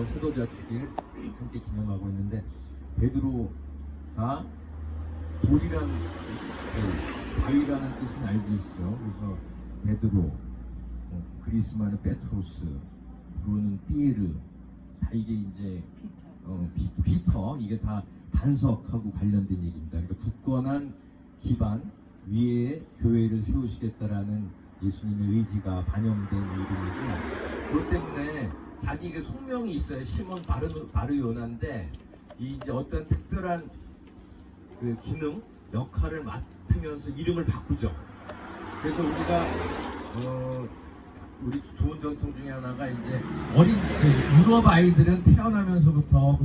사도자 축일 함께 기념하고 있는데, 베드로가 돌이라는 바위라는 뜻은 알고 있어. 그래서 베드로, 그리스말은 페트로스, 브로는 피에르, 다 이게 이제 피터, 이게 다 반석하고 관련된 얘기입니다. 그러니까 굳건한 기반 위에 교회를 세우시겠다라는 예수님의 의지가 반영된 이름이고, 그것 때문에 자기에게 속명이 있어요. 시몬 바르요나인데 이제 어떤 특별한 그 기능, 역할을 맡으면서 이름을 바꾸죠. 그래서 우리가 우리 좋은 전통 중에 하나가 이제 어린 유럽 아이들은 태어나면서부터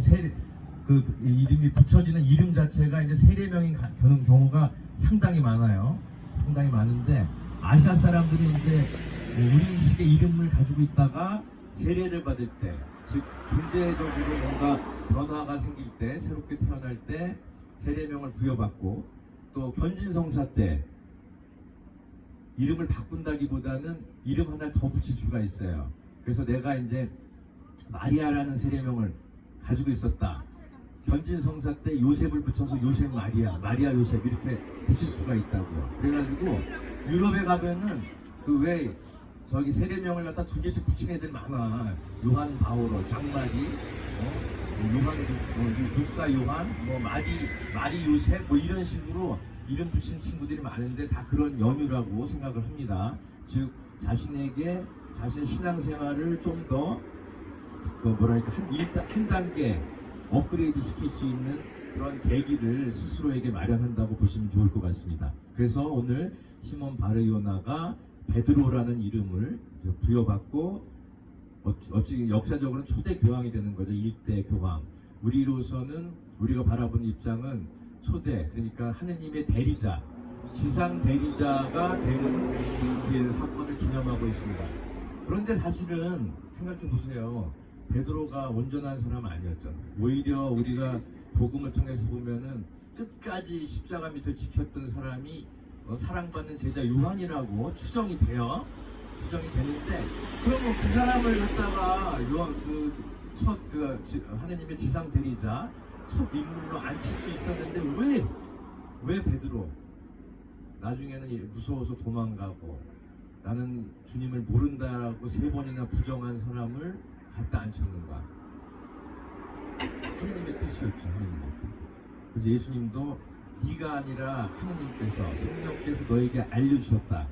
그 이름이 붙여지는 이름 자체가 이제 세례명인 경우가 상당히 많아요. 상당히 많은데, 아시아 사람들이 이제 우리식의 이름을 가지고 있다가 세례를 받을 때, 즉 존재적으로 뭔가 변화가 생길 때, 새롭게 태어날 때 세례명을 부여받고, 또 견진성사 때 이름을 바꾼다기보다는 이름 하나 더 붙일 수가 있어요. 그래서 내가 이제 마리아라는 세례명을 가지고 있었다. 견진성사 때 요셉을 붙여서 요셉 마리아, 마리아 요셉 이렇게 붙일 수가 있다고요. 그래가지고 유럽에 가면은 그 왜 저기 세례명을 갖다 두 개씩 붙인 애들 많아. 요한 바오로, 장마리, 요한 루카 요한, 마리 요셉 이런 식으로 이름 붙인 친구들이 많은데, 다 그런 연유라고 생각을 합니다. 즉 자신에게 자신의 신앙생활을 좀 더 한 단계 업그레이드 시킬 수 있는 그런 계기를 스스로에게 마련한다고 보시면 좋을 것 같습니다. 그래서 오늘 시몬 바르요나가 베드로라는 이름을 부여받고 어찌 역사적으로는 초대 교황이 되는 거죠. 일대 교황. 우리로서는 우리가 바라보는 입장은 초대, 그러니까 하느님의 대리자, 지상 대리자가 되는 그 사건을 기념하고 있습니다. 그런데 사실은 생각해 보세요. 베드로가 온전한 사람 아니었죠. 오히려 우리가 복음을 통해서 보면은 끝까지 십자가 밑을 지켰던 사람이 사랑받는 제자 요한이라고 추정이 되는데, 그러면 그 사람을 갖다가 하느님의 지상 대리자 첫 인물로 앉힐 수 있었는데 왜 베드로 나중에는 무서워서 도망가고 나는 주님을 모른다라고 3번이나 부정한 사람을 갖다 앉혔는가? 하느님의 뜻이었죠. 하느님의 뜻. 그래서 예수님도 네가 아니라 하느님께서, 성령께서 너에게 알려주셨다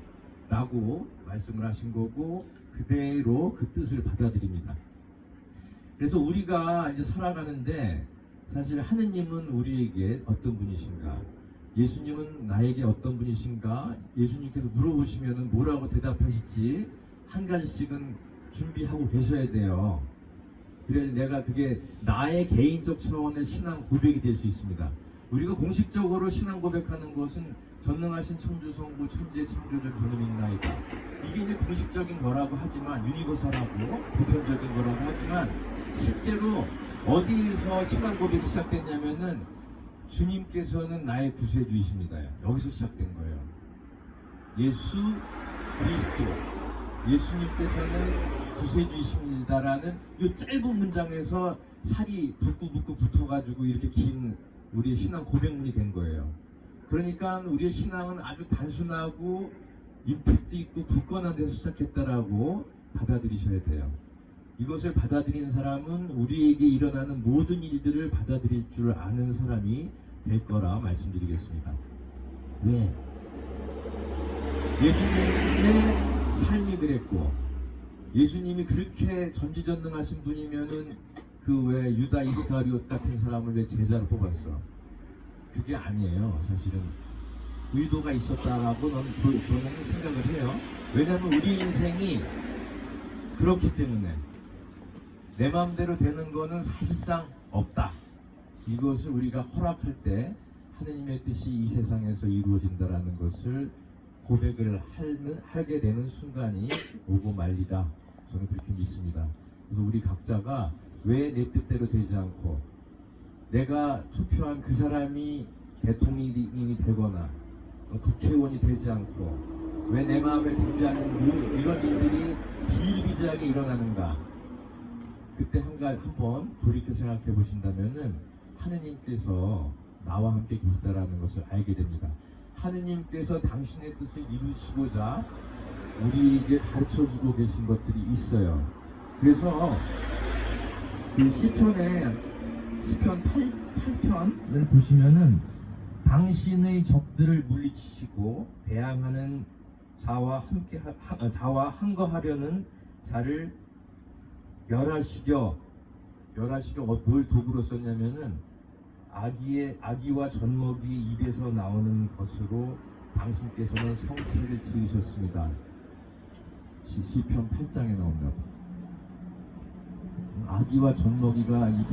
라고 말씀을 하신 거고, 그대로 그 뜻을 받아들입니다. 그래서 우리가 이제 살아가는데 사실 하느님은 우리에게 어떤 분이신가, 예수님은 나에게 어떤 분이신가, 예수님께서 물어보시면 뭐라고 대답하실지 한 가지씩은 준비하고 계셔야 돼요. 그래서 내가 그게 나의 개인적 차원의 신앙 고백이 될 수 있습니다. 우리가 공식적으로 신앙 고백하는 것은 전능하신 천주성부 천지의 창조주 주님이나이다. 이게 이제 공식적인 거라고 하지만, 유니버설하고 보편적인 거라고 하지만, 실제로 어디서 신앙 고백이 시작됐냐면은 주님께서는 나의 구세주이십니다. 여기서 시작된 거예요. 예수 그리스도, 예수님께서는 구세주이십니다라는 이 짧은 문장에서 살이 붙고 붙어가지고 이렇게 긴 우리의 신앙 고백문이 된 거예요. 그러니까 우리의 신앙은 아주 단순하고 임팩트 있고 굳건한 데서 시작했다라고 받아들이셔야 돼요. 이것을 받아들이는 사람은 우리에게 일어나는 모든 일들을 받아들일 줄 아는 사람이 될 거라 말씀드리겠습니다. 왜? 예수님의 삶이 그랬고, 예수님이 그렇게 전지전능하신 분이면은 그 왜 유다 이스카리옷 같은 사람을 왜 제자로 뽑았어? 그게 아니에요. 사실은 의도가 있었다라고 그런 생각을 해요. 왜냐하면 우리 인생이 그렇기 때문에 내 마음대로 되는 거는 사실상 없다. 이것을 우리가 허락할 때 하느님의 뜻이 이 세상에서 이루어진다라는 것을 고백을 하게 되는 순간이 오고 말리다. 저는 그렇게 믿습니다. 그래서 우리 각자가 왜 내 뜻대로 되지 않고, 내가 투표한 그 사람이 대통령이 되거나 국회의원이 되지 않고, 왜 내 마음에 들지 않는 이런 일들이 비일비재하게 일어나는가? 그때 한번 돌이켜 생각해 보신다면은 하느님께서 나와 함께 계시다라는 것을 알게 됩니다. 하느님께서 당신의 뜻을 이루시고자 우리에게 가르쳐주고 계신 것들이 있어요. 그래서 그 시편 8편을 보시면은 당신의 적들을 물리치시고 대항하는 자와 항거하려는 자를 멸하시려 뭘 도구로 썼냐면은 아기와 젖먹이 입에서 나오는 것으로 당신께서는 성체를 지으셨습니다. 시편 8장에 나온다고. 아기와 젖먹이가 이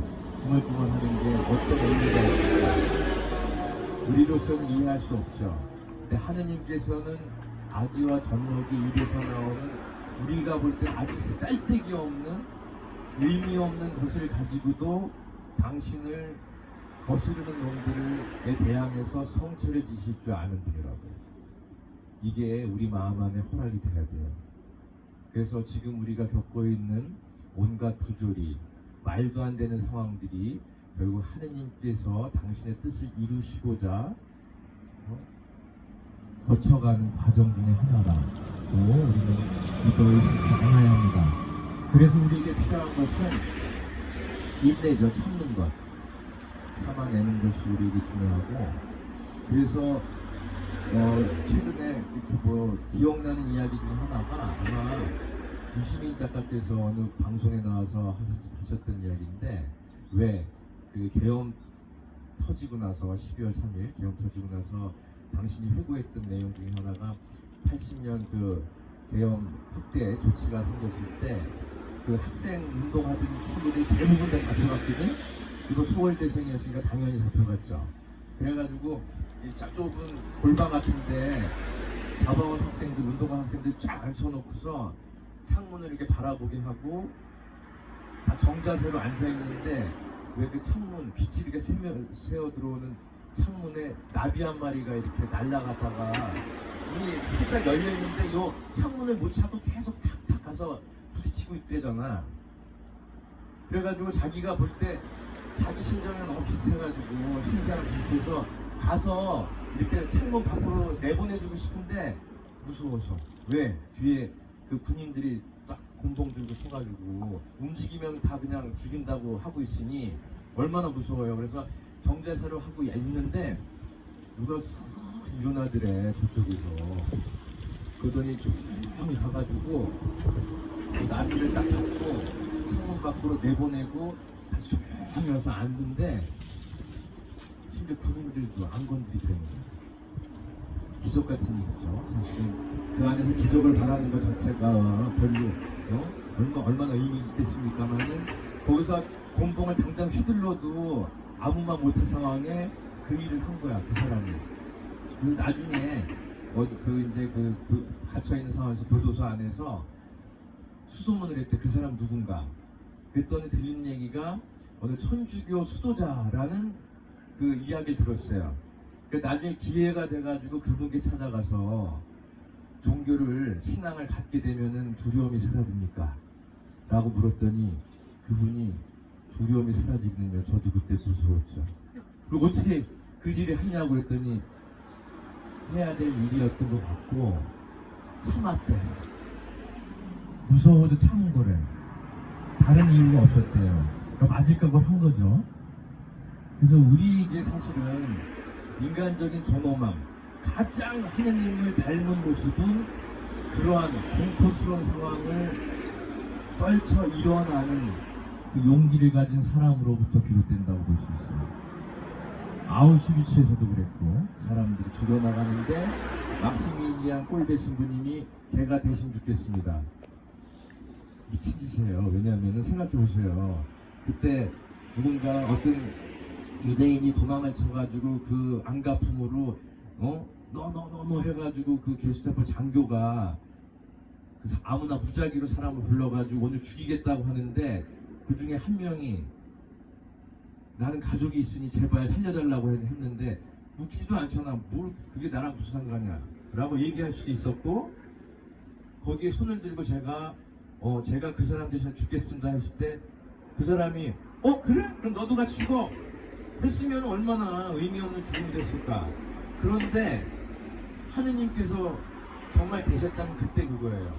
중얼중얼 하는 게 어떤 의미가 있을까? 우리로서는 이해할 수 없죠. 근데 하느님께서는 아기와 젖먹이 입에서 나오는 우리가 볼 때 아주 쌀데기 없는 의미 없는 것을 가지고도 당신을 거스르는 놈들에 대항해서 성체를 지실 줄 아는 분이라고. 이게 우리 마음 안에 허락이 돼야 돼요. 그래서 지금 우리가 겪고 있는 온갖 부조리, 말도 안 되는 상황들이 결국 하느님께서 당신의 뜻을 이루시고자 거쳐가는 과정 중에 하나라고 우리는 이걸 잊지 않아야 합니다. 그래서 우리에게 필요한 것은 인내죠. 참는 것. 참아내는 것이 우리에게 중요하고, 그래서 최근에 이렇게 기억나는 이야기 중에 하나가 아마 유시민 작가께서 어느 방송에 나와서 하셨던 이야기인데, 왜 그 계엄 터지고 나서 12월 3일 계엄 터지고 나서 당신이 회고했던 내용 중에 하나가 80년 그 계엄 확대 조치가 생겼을 때 그 학생 운동하던 친구들이 대부분 다 잡혀갔거든. 이거 소월대생이었으니까 당연히 잡혀갔죠. 그래가지고 이 좁은 골방 같은데 잡아온 학생들, 운동한 학생들 쫙 앉혀놓고서 창문을 이렇게 바라보게 하고 다 정자세로 앉아있는데 왜 그 창문, 빛이 이렇게 새어 들어오는 창문에 나비 한 마리가 이렇게 날아가다가 문이 살짝 열려있는데 요 창문을 못 차고 계속 탁탁 가서 부딪히고 있대잖아. 그래가지고 자기가 볼 때 자기 심정이랑 너무 비슷해가지고 신기하고 비슷해서 가서 이렇게 창문 밖으로 내보내주고 싶은데 무서워서. 왜? 뒤에 그 군인들이 딱 곤봉 들고 서가지고 움직이면 다 그냥 죽인다고 하고 있으니 얼마나 무서워요. 그래서 정제사를 하고 있는데 누가 싹 일어나더래 저쪽에서. 그러더니 조용히 가가지고 나비를 딱 잡고 창문 밖으로 내보내고 다시 조용히 와서 앉는데 심지어 군인들도 안 건드리더랍니다. 기적 같은 일이죠. 사실은 그 안에서 기적을 바라는 것 자체가 별로 얼마나 의미 있겠습니까만은 거기서 곤봉을 당장 휘둘러도 아무 말 못할 상황에 그 일을 한 거야, 그 사람이. 그래서 나중에 그 갇혀 있는 상황에서 교도소 안에서 수소문을 했대. 그 사람 누군가. 그랬더니 들린 얘기가 어느 천주교 수도자라는 그 이야기를 들었어요. 그 나중에 기회가 돼가지고 그분께 찾아가서 종교를, 신앙을 갖게 되면은 두려움이 사라집니까? 라고 물었더니 그분이 두려움이 사라지거든요. 저도 그때 무서웠죠. 그리고 어떻게 그 일을 했냐고 그랬더니 해야 될 일이었던 것 같고 참았대. 무서워도 참은 거래. 다른 이유가 없었대요. 그러니까 맞을 각오를 한 거죠. 그래서 우리에게 사실은 인간적인 존엄함, 가장 하느님을 닮은 모습은 그러한 공포스러운 상황을 떨쳐 일어나는 그 용기를 가진 사람으로부터 비롯된다고 볼 수 있습니다. 아우슈비츠에서도 그랬고, 사람들이 죽어나가는데 막시밀리안 꼴배 신부님이 제가 대신 죽겠습니다. 미친 짓이에요. 왜냐하면 생각해 보세요. 그때 누군가 어떤 유대인이 도망을 쳐가지고 그 안가품으로 너 해가지고 그 개수자파 장교가 아무나 무작위로 사람을 불러가지고 오늘 죽이겠다고 하는데 그 중에 한 명이 나는 가족이 있으니 제발 살려달라고 했는데 웃기지도 않잖아. 뭘 그게 나랑 무슨 상관이야 라고 얘기할 수도 있었고, 거기에 손을 들고 제가 그 사람 대신 죽겠습니다 했을 때 그 사람이 그래? 그럼 너도 같이 죽어. 했으면 얼마나 의미 없는 죽음이 됐을까. 그런데 하느님께서 정말 계셨다는 그때 그거예요.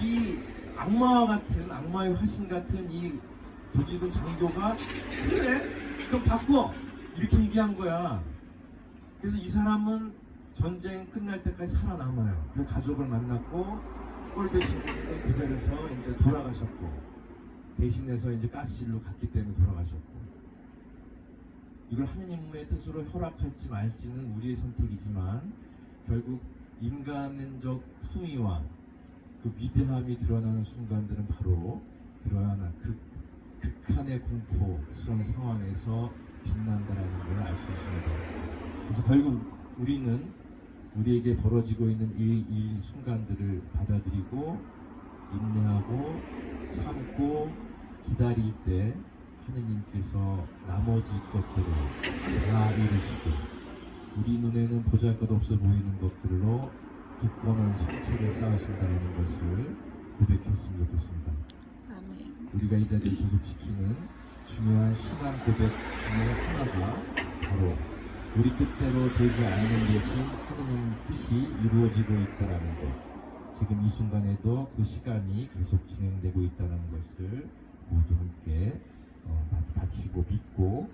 이 악마와 같은, 악마의 화신 같은 이 도둑은 장교가 그래? 그럼 바꿔! 이렇게 얘기한 거야. 그래서 이 사람은 전쟁 끝날 때까지 살아남아요. 그 가족을 만났고 꼴 대신 그 자리에서 이제 돌아가셨고, 대신해서 이제 가스실로 갔기 때문에 돌아가셨고, 이걸 하느님의 뜻으로 허락할지 말지는 우리의 선택이지만 결국 인간적 품위와 그 위대함이 드러나는 순간들은 바로 그러한 극한의 공포스러운 상황에서 빛난다라는 걸 알 수 있습니다. 그래서 결국 우리는 우리에게 벌어지고 있는 이 순간들을 받아들이고 인내하고 참고 기다릴 때 하느님께서 나머지 것들을 다 이루시고 우리 눈에는 보잘것없어 보이는 것들로 굳건한 성체를 쌓으신다는 것을 고백했으면 좋겠습니다. 아멘. 우리가 이 자리를 계속 지키는 중요한 신앙 고백 중에 하나가 바로 우리 뜻대로 되지 않는 것은 하느님 뜻이 이루어지고 있다는 것, 지금 이 순간에도 그 시간이 계속 진행되고 있다는 것을 모두 함께 바치고 믿고